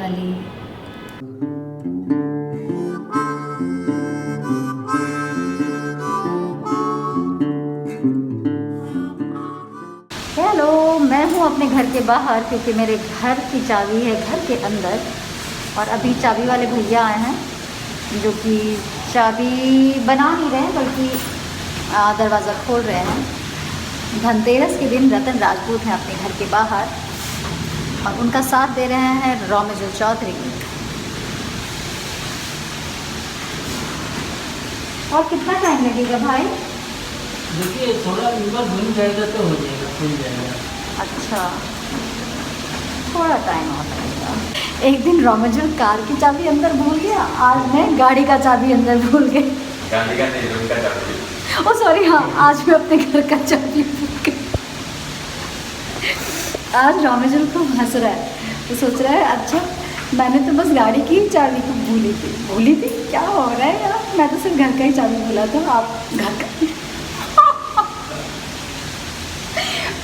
Finally. Hello, मैं हूँ अपने घर के बाहर क्योंकि मेरे घर की चाबी है घर के अंदर और अभी चाबी वाले भैया आए हैं जो कि चाबी बना नहीं रहे हैं बल्कि दरवाज़ा खोल रहे हैं। धनतेरस के दिन रतन राजपूत हैं अपने घर के बाहर और उनका साथ दे रहे हैं रोमेजल चौधरी। और कितना टाइम लगेगा भाई? देखिए थोड़ा ऊपर घूम जाएगा तो हो जाएगा, खुल जाएगा। अच्छा, थोड़ा टाइम और लगेगा। एक दिन रोमेजल कार की चाबी अंदर भूल गया, आज मैं गाड़ी का चाबी अंदर भूल गई। गाड़ी का नहीं, रूम का चाबी। ओ सॉरी, हाँ, आज मैं अपने घर का चाबी भूल गई। आज रोमेजल को हंस रहा है, तो सोच रहा है अच्छा मैंने तो बस गाड़ी की ही चाबी को भूली थी। क्या हो रहा है यार, मैं तो सिर्फ घर का ही चाबी भूला था, आप घर का।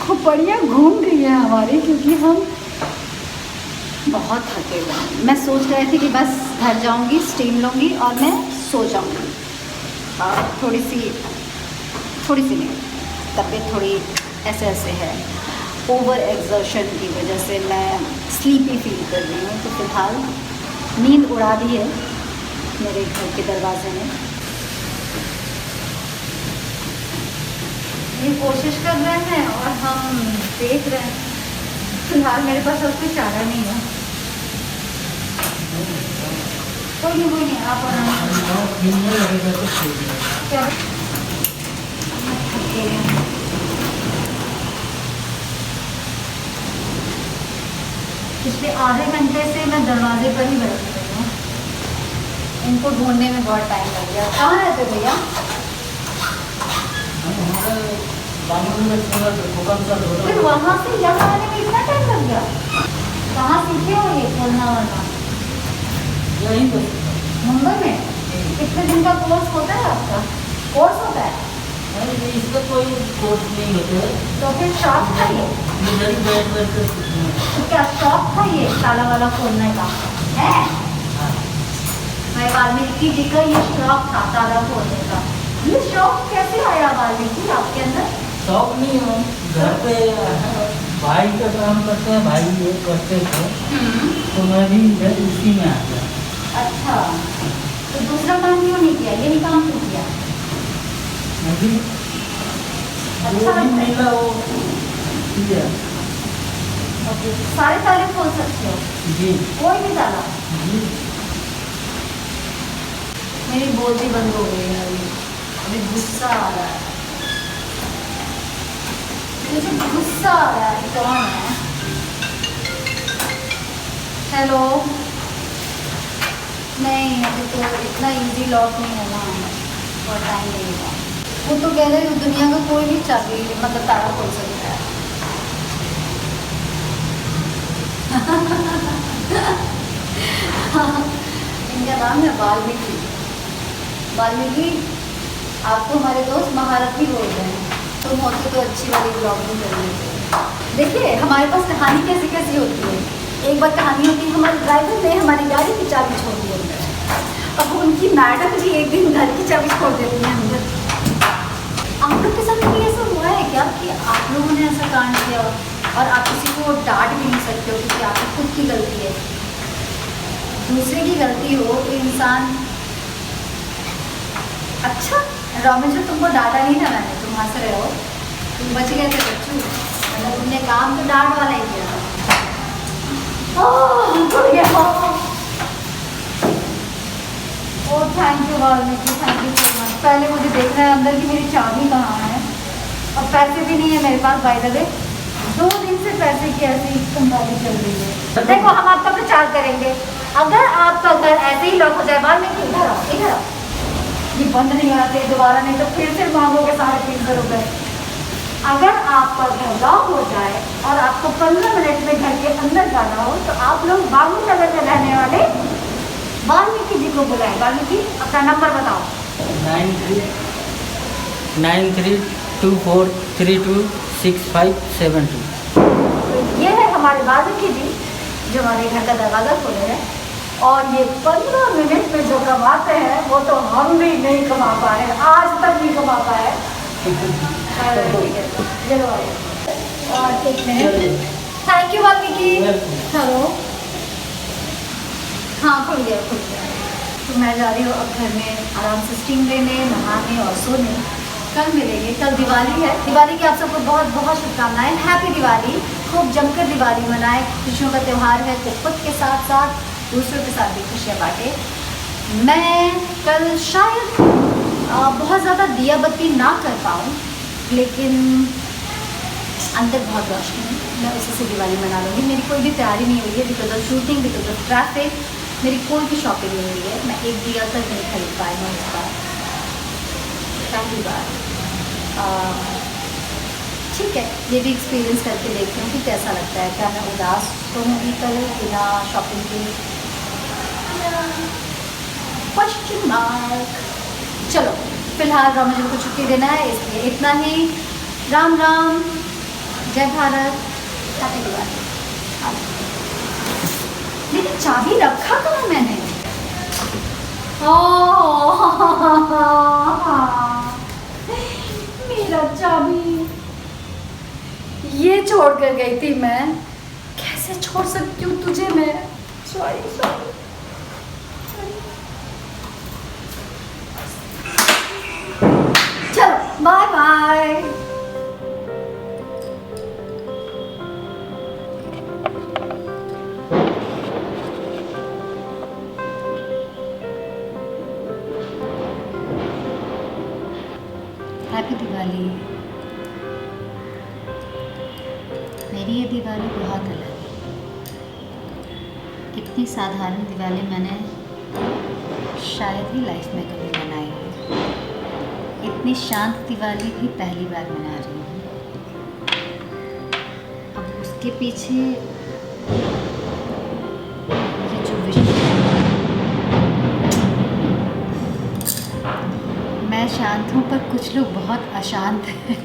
खोपड़ियाँ घूम गई है हमारी क्योंकि हम बहुत थके हुए हैं। मैं सोच रही थी कि बस घर जाऊंगी, स्टीम लूँगी और मैं सो जाऊंगी। थोड़ी सी नहीं, तबीयत थोड़ी ऐसे है, ओवर एक्सर्शन की वजह से मैं स्लीपी फील कर रही हूँ। तो फिलहाल नींद उड़ा दी है मेरे घर के दरवाजे ने। ये कोशिश कर रहे हैं और हम देख रहे हैं। फिलहाल मेरे पास और कोई चारा नहीं है। कोई नहीं, आप क्या पिछले आधे घंटे से मैं दरवाजे पर ही बैठ रही हूँ। इनको ढूंढने में बहुत टाइम लग गया। कहाँ रहते भैया? फिर वहाँ से यहाँ आने में इतना टाइम लग गया? कहाँ सीखे हो ये खोलना वाला? यहीं तो मुंबई में? कितने दिन का कोर्स होता है आपका? कोर्स होता है? इसका कोई कोर्स नहीं होता है। तो फिर शौक था ये? इधर ही बैठ कर तो क्या शौक था ये ताला वाला खोलने का है? मैं वाल्मीकि जी का ये शौक था ताला खोलने का। ये शौक कैसे आया वाल्मीकि आपके अंदर? शौक नहीं हो, घर पे भाई का काम करते हैं, भाई ये करते थे तो मैं भी इधर इसी में आ गया। अच्छा, तो दूसरा काम क्यों नहीं किया, यही काम क्यों किया? अभी अच्छा लगता है? मिला वो किया। ओके, सारे ताले खोल सकते हो? जी कोई भी ताला? जी। मेरी बोलती बंद हो गई है अभी गुस्सा आ रहा है मुझे, गुस्सा आ रहा है। कौन है? हेलो? नहीं, अभी तो इतना इजी लॉक नहीं है ना, बहुत टाइम लगेगा। वो तो कह रहे दुनिया का कोई भी चाबी मतलब ताला खोल सकता है। इनका नाम है वाल्मीकि। वाल्मीकि, आपको हमारे दोस्त महारथी बोल रहे हैं। तुम होते तो अच्छी वाली ब्लॉगिंग कर लेते। देखिए हमारे पास कहानी कैसी कैसी होती है। एक बार कहानी होती है, हमारे ड्राइवर ने हमारी गाड़ी की चाबी छोड़ दी अंदर। अब उनकी मैडम जी एक दिन घर की चाबी छोड़ देती हैं अंदर। आप लोग के साथ कभी ऐसा हुआ है क्या कि आप लोगों ने ऐसा कांड किया और आप किसी को डांट भी नहीं सकते हो क्योंकि आपकी खुद की गलती है? दूसरे की गलती हो तो इंसान। अच्छा रोमेजल, तुमको डांटा नहीं था मैंने, तुम हंस रहे हो, तुम बच गए थे बच्चू। मतलब तुमने काम तो डांट वाला ही किया था। Oh thank you Valmiki, thank you so much. पहले मुझे देखना है अंदर की मेरी चाबी कहाँ है, और पैसे भी नहीं है मेरे पास। बाय द वे 2 दिन से पैसे की ऐसी कंगाली चल रही है। देखो हम आपका प्रचार करेंगे, अगर आपका घर ऐसे ही लॉक हो जाए, वाल्मीकि इधर आओ, इधर आओ। ये बंद नहीं आते दोबारा, नहीं तो फिर से मांगोगे 350 रुपये। अगर आपका घर लॉक हो जाए और आपको 15 मिनट में घर के अंदर जाना हो तो आप लोग बाबू नगर में रहने वाले वाल्मीकि जी को बुलाएं। वाल्मीकि, अपना नंबर बताओ। 9324326572। तो ये है हमारे वाल्मीकि जी जो हमारे घर का दरवाज़ा खोले हैं। और ये 15 मिनट में जो कमाते हैं वो तो हम भी नहीं कमा पाए, आज तक नहीं कमा पाए। चलो और एक minute. Thank you Valmiki. Hello, हाँ खुल गया खुल गया। तो मैं जा रही हूँ अब घर में आराम से स्टीम लेने, नहाने और सोने। कल मिलेंगे, कल दिवाली है। दिवाली की आप सबको बहुत बहुत शुभकामनाएं। हैप्पी दिवाली, खूब जमकर दिवाली मनाएं। खुशियों का त्यौहार है तो खुद के साथ साथ दूसरों के साथ भी खुशियाँ बांटे। मैं कल शायद बहुत ज़्यादा दिया बत्ती ना कर पाऊँ, लेकिन अंदर बहुत रोशनी है, मैं उसी से दिवाली मना लूँगी। मेरी कोई भी तैयारी नहीं हुई है because of shooting, because of traffic. मेरी कोई भी शॉपिंग नहीं हुई है। मैं एक दिया तक नहीं खरीद पाई हूँ इस बार, पहली बार। ठीक है, ये भी एक्सपीरियंस करके देखती हूँ कि कैसा लगता है। क्या मैं उदास होंगी कल बिना शॉपिंग के? Question mark. चलो फिलहाल रामा जी को छुट्टी देना है, इसलिए इतना ही। राम राम, जय भारत, हैप्पी दिवाली। लेकिन चाबी रखा कहाँ मैंने? मेरा चाबी ये छोड़ कर गई थी मैं। कैसे छोड़ सकती हूँ तुझे मैं? Sorry sorry. चलो बाय बाय। हैप्पी दिवाली। मेरी ये दिवाली बहुत अलग है। इतनी साधारण दिवाली मैंने शायद ही लाइफ में कभी मनाई है। इतनी शांत दिवाली भी पहली बार मना रही हूँ। अब उसके पीछे ये जो विषय, मैं शांत हूँ पर कुछ लोग बहुत अशांत हैं।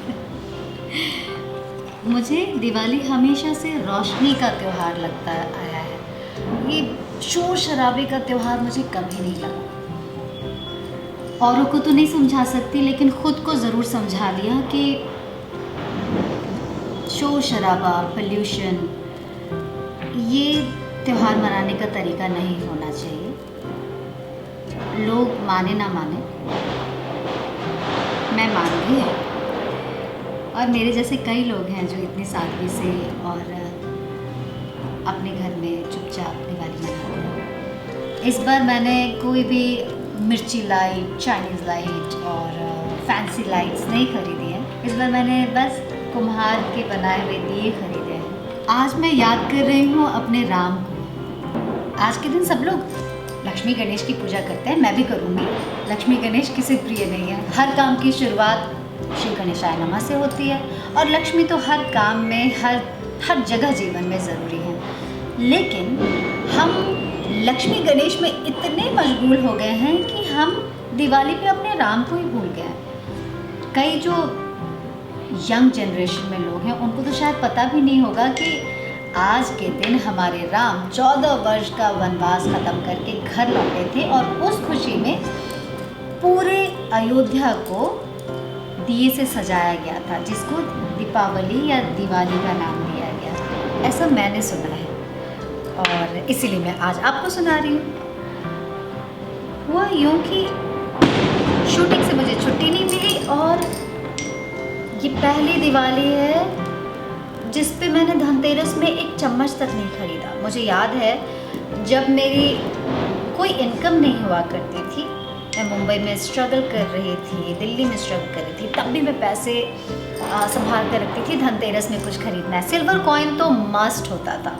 मुझे दिवाली हमेशा से रोशनी का त्यौहार लगता आया है। ये शोर शराबे का त्यौहार मुझे कभी नहीं लगा। औरों को तो नहीं समझा सकती, लेकिन खुद को ज़रूर समझा लिया कि शोर शराबा, पोल्यूशन, ये त्यौहार मनाने का तरीका नहीं होना चाहिए। लोग माने ना माने, मैं मान गई। और मेरे जैसे कई लोग हैं जो इतनी सादगी से और अपने घर में चुपचाप दिवाली मनाते हैं। इस बार मैंने कोई भी मिर्ची लाइट, चाइनीज़ लाइट और फैंसी लाइट्स नहीं खरीदी है। इस बार मैंने बस कुम्हार के बनाए हुए दिए खरीदे हैं। आज मैं याद कर रही हूँ अपने राम को। आज के दिन सब लोग लक्ष्मी गणेश की पूजा करते हैं, मैं भी करूँगी। लक्ष्मी गणेश किसे प्रिय नहीं है। हर काम की शुरुआत श्री गणेशाय नमः से होती है और लक्ष्मी तो हर काम में, हर जगह जीवन में ज़रूरी है। लेकिन हम लक्ष्मी गणेश में इतने मशगूल हो गए हैं कि हम दिवाली पे अपने राम को ही भूल गए हैं। कई जो यंग जनरेशन में लोग हैं उनको तो शायद पता भी नहीं होगा कि आज के दिन हमारे राम 14 वर्ष का वनवास ख़त्म करके घर लौटे थे और उस खुशी में पूरे अयोध्या को दिए से सजाया गया था, जिसको दीपावली या दिवाली का नाम दिया गया। ऐसा मैंने सुना है और इसीलिए मैं आज आपको सुना रही हूँ। हुआ यूँ कि शूटिंग से मुझे छुट्टी नहीं मिली और ये पहली दिवाली है जिस पे मैंने धनतेरस में एक चम्मच तक नहीं खरीदा। मुझे याद है जब मेरी कोई इनकम नहीं हुआ करती थी, मैं मुंबई में स्ट्रगल कर रही थी, दिल्ली में स्ट्रगल कर रही थी, तब भी मैं पैसे संभाल कर रखती थी। धनतेरस में कुछ खरीदना है, सिल्वर कॉइन तो मस्ट होता था।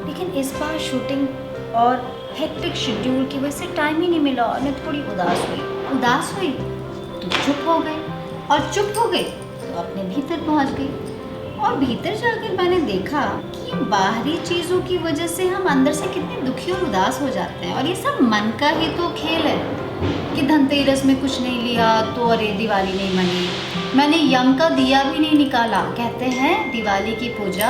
लेकिन इस बार शूटिंग और हेक्टिक शेड्यूल की वजह से टाइम ही नहीं मिला और मैं थोड़ी उदास हुई तो चुप हो गई और चुप हो गई तो अपने भीतर पहुंच गई। और भीतर जाकर मैंने देखा कि बाहरी चीज़ों की वजह से हम अंदर से कितने दुखी और उदास हो जाते हैं। और ये सब मन का ही तो खेल है कि धनतेरस में कुछ नहीं लिया तो अरे दिवाली नहीं मनी, मैंने यम का दिया भी नहीं निकाला। कहते हैं दिवाली की पूजा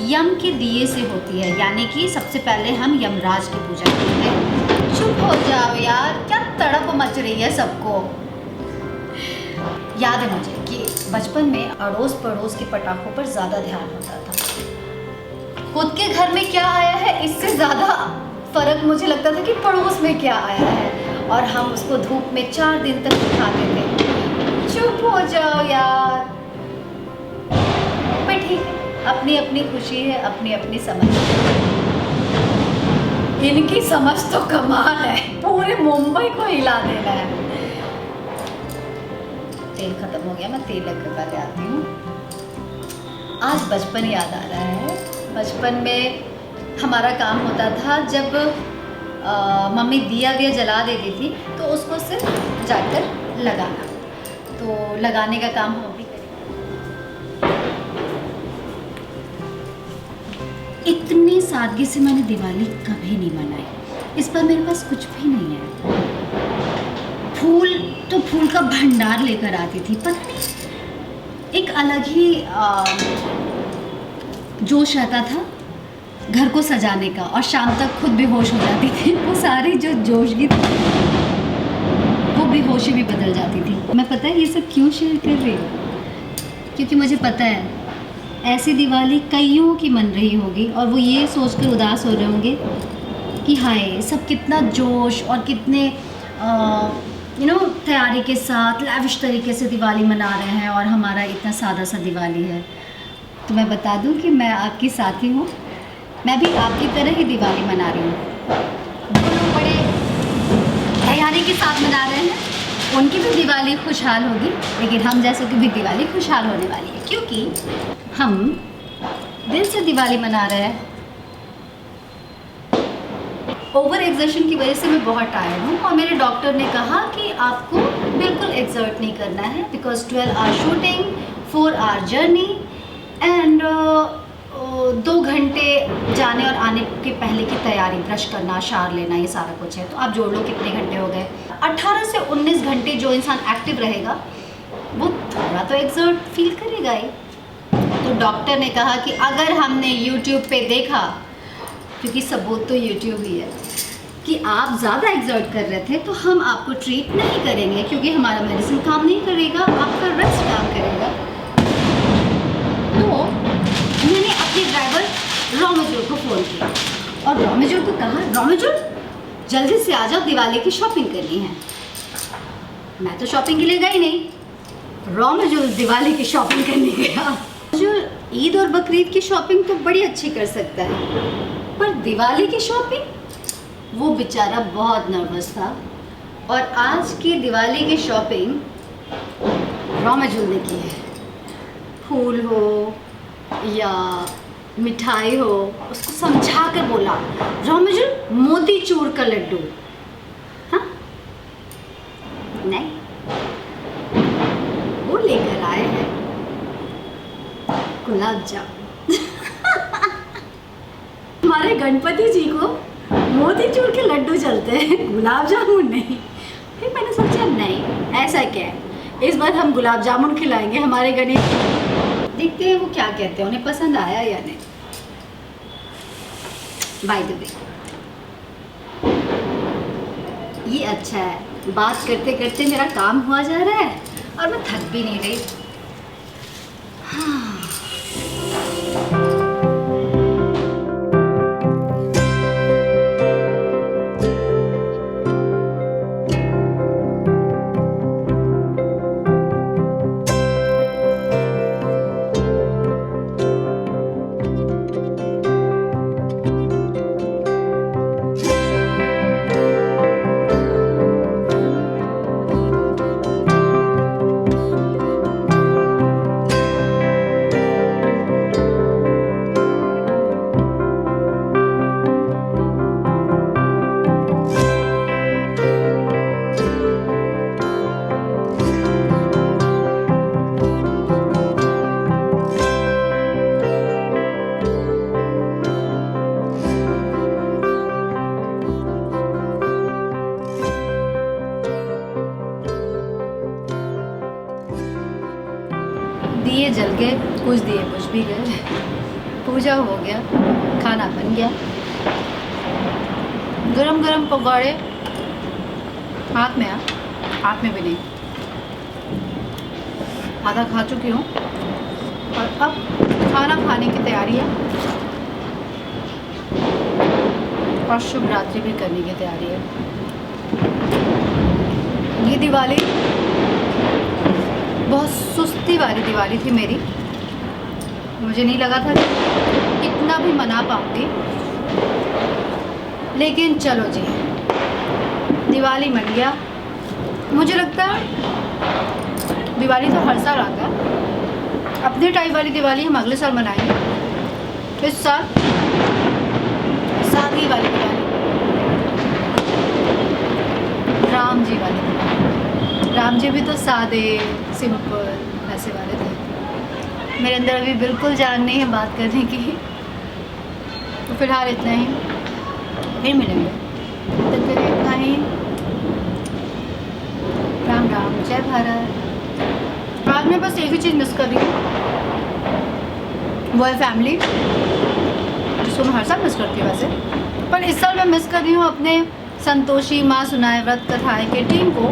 यम के दिए से होती है, यानी कि सबसे पहले हम यमराज की पूजा करते हैं। चुप हो जाओ यार, क्या तड़प मच रही है सबको। याद है मुझे कि बचपन में अड़ोस पड़ोस के पटाखों पर ज़्यादा ध्यान होता था। खुद के घर में क्या आया है इससे ज़्यादा फ़र्क मुझे लगता था कि पड़ोस में क्या आया है, और हम उसको धूप में 4 दिन तक दिखाते थे। चुप हो जाओ यार। पर ठीक है, अपनी अपनी खुशी है, अपनी अपनी समझ। इनकी समझ तो कमाल है, पूरे मुंबई को हिला देना है। तेल खत्म हो गया, मैं तेल लगा के आती हूँ। आज बचपन याद आ रहा है। बचपन में हमारा काम होता था, जब मम्मी दिया जला देती थी तो उसको सिर्फ जाकर लगाना, तो लगाने का काम हम भी करें। इतनी सादगी से मैंने दिवाली कभी नहीं मनाई। इस पर मेरे पास कुछ भी नहीं है। फूल तो फूल का भंडार लेकर आती थी, पता नहीं एक अलग ही जोश आता था घर को सजाने का, और शाम तक खुद बेहोश हो जाती थी। वो सारी जो जोशगी थी वो बेहोशी भी बदल जाती थी। मैं पता है ये सब क्यों शेयर कर रही हूँ, क्योंकि मुझे पता है ऐसी दिवाली कईयों की मन रही होगी, और वो ये सोचकर उदास हो रहे होंगे कि हाय सब कितना जोश और कितने तैयारी के साथ लैविश तरीके से दिवाली मना रहे हैं, और हमारा इतना सादा सा दिवाली है। तो मैं बता दूं कि मैं आपकी साथी हूँ, मैं भी आपकी तरह ही दिवाली मना रही हूँ। दोनों बड़े तैयारी के साथ मना रहे हैं, उनकी भी दिवाली खुशहाल होगी, लेकिन हम जैसों की भी दिवाली खुशहाल होने वाली है, क्योंकि हम दिल से दिवाली मना रहे हैं। ओवर एक्सर्शन की वजह से मैं बहुत टायर्ड हूँ, और मेरे डॉक्टर ने कहा कि आपको बिल्कुल एक्सर्ट नहीं करना है, because 12 hour shooting, 4 hour journey and 2 घंटे जाने और आने के पहले की तैयारी, ब्रश करना, शावर लेना, ये सारा कुछ है। तो आप जोड़ लो कितने घंटे हो गए। 18 से 19 घंटे जो इंसान एक्टिव रहेगा वो थोड़ा तो एक्सर्ट फील करेगा ही। तो डॉक्टर ने कहा कि अगर हमने YouTube पे देखा, क्योंकि सबूत तो YouTube ही है, कि आप ज़्यादा एक्सर्ट कर रहे थे, तो हम आपको ट्रीट नहीं करेंगे, क्योंकि हमारा मेडिसिन काम नहीं करेगा, आपका रेस्ट काम करेगा। तो मैंने अपने ड्राइवर रोमेजोर को फ़ोन किया, और रोमेजोर को कहा, रोमेजोर जल्दी से आ जाओ, दिवाली की शॉपिंग करनी है। मैं तो शॉपिंग के लिए गई नहीं, रोमेजोर दिवाली की शॉपिंग करने गया। जो ईद और बकरीद की शॉपिंग तो बड़ी अच्छी कर सकता है, पर दिवाली की शॉपिंग वो बेचारा बहुत नर्वस था। और आज की दिवाली की शॉपिंग रोमेजोर ने की है। फूल हो या मिठाई हो, उसको समझा कर बोला, रोमेजोर मोतीचूर का लड्डू, हाँ नहीं, वो लेकर आए हैं गुलाब जामुन। हमारे गणपति जी को मोतीचूर के लड्डू चलते हैं, गुलाब जामुन नहीं। फिर मैंने सोचा नहीं, ऐसा क्या है, इस बार हम गुलाब जामुन खिलाएंगे हमारे गणेश। देखते हैं वो क्या कहते हैं, उन्हें पसंद आया या नहीं। बाय द वे, ये अच्छा है, बात करते करते मेरा काम हुआ जा रहा है और मैं थक भी नहीं रही। हाँ। पूछ दिए, कुछ भी गए। पूजा हो गया, खाना बन गया, गरम गरम पकौड़े हाथ में हाथ में भी नहीं, आधा खा चुकी हूँ और अब खाना खाने की तैयारी है और शुभ रात्रि भी करने की तैयारी है। ये दिवाली बहुत सुस्ती वाली दिवाली थी मेरी, मुझे नहीं लगा था कि इतना भी मना पाऊँगी, लेकिन चलो जी दिवाली मन गया। मुझे लगता है दिवाली तो हर साल आता है, अपने टाइप वाली दिवाली हम अगले साल मनाएंगे। इस साल सादगी वाली दिवाली, राम जी वाली दिवाली। राम जी भी तो सादे सिंपल ऐसे वाले थे। मेरे अंदर अभी बिल्कुल जान नहीं है बात करने की, तो फिलहाल इतना ही, फिर मिलेंगे। तो फिर इतना ही, राम राम, जय भारत। आज मैं बस एक ही चीज़ मिस कर रही हूँ, वो है फैमिली, जिसको मैं हर साल मिस करती हूँ वैसे, पर इस साल मैं मिस कर रही हूँ अपने संतोषी माँ सुनाए व्रत कथाएँ के टीम को,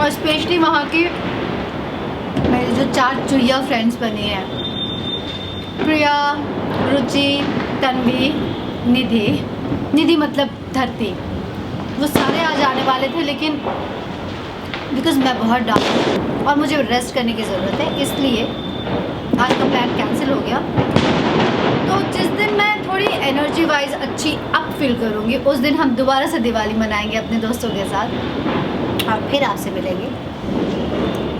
और स्पेशली वहाँ की मेरे जो 4 चुड़िया फ्रेंड्स बनी हैं, प्रिया, रुचि, तन्वी, निधि मतलब धरती। वो सारे आज आने वाले थे, लेकिन बिकॉज़ मैं बहुत डाउन हूँ और मुझे रेस्ट करने की ज़रूरत है, इसलिए आज का प्लान कैंसिल हो गया। तो जिस दिन मैं थोड़ी एनर्जी वाइज अच्छी अप फील करूँगी, उस दिन हम दोबारा से दिवाली मनाएंगे अपने दोस्तों के साथ और फिर आपसे मिलेंगे।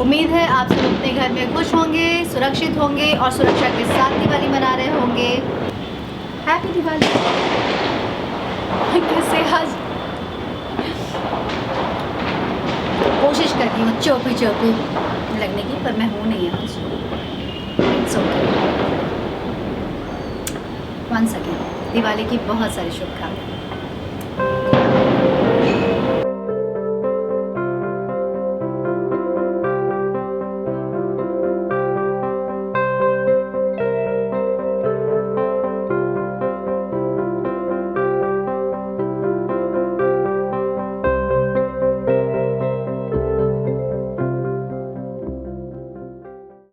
उम्मीद है आप सब अपने घर में खुश होंगे, सुरक्षित होंगे और सुरक्षा के साथ दिवाली मना रहे होंगे। हैप्पी दिवाली। कैसे आज कोशिश करती हूँ चौपी लगने की, पर मैं हूँ नहीं आज। It's okay. Once again Diwali की बहुत सारी शुभकामनाएं।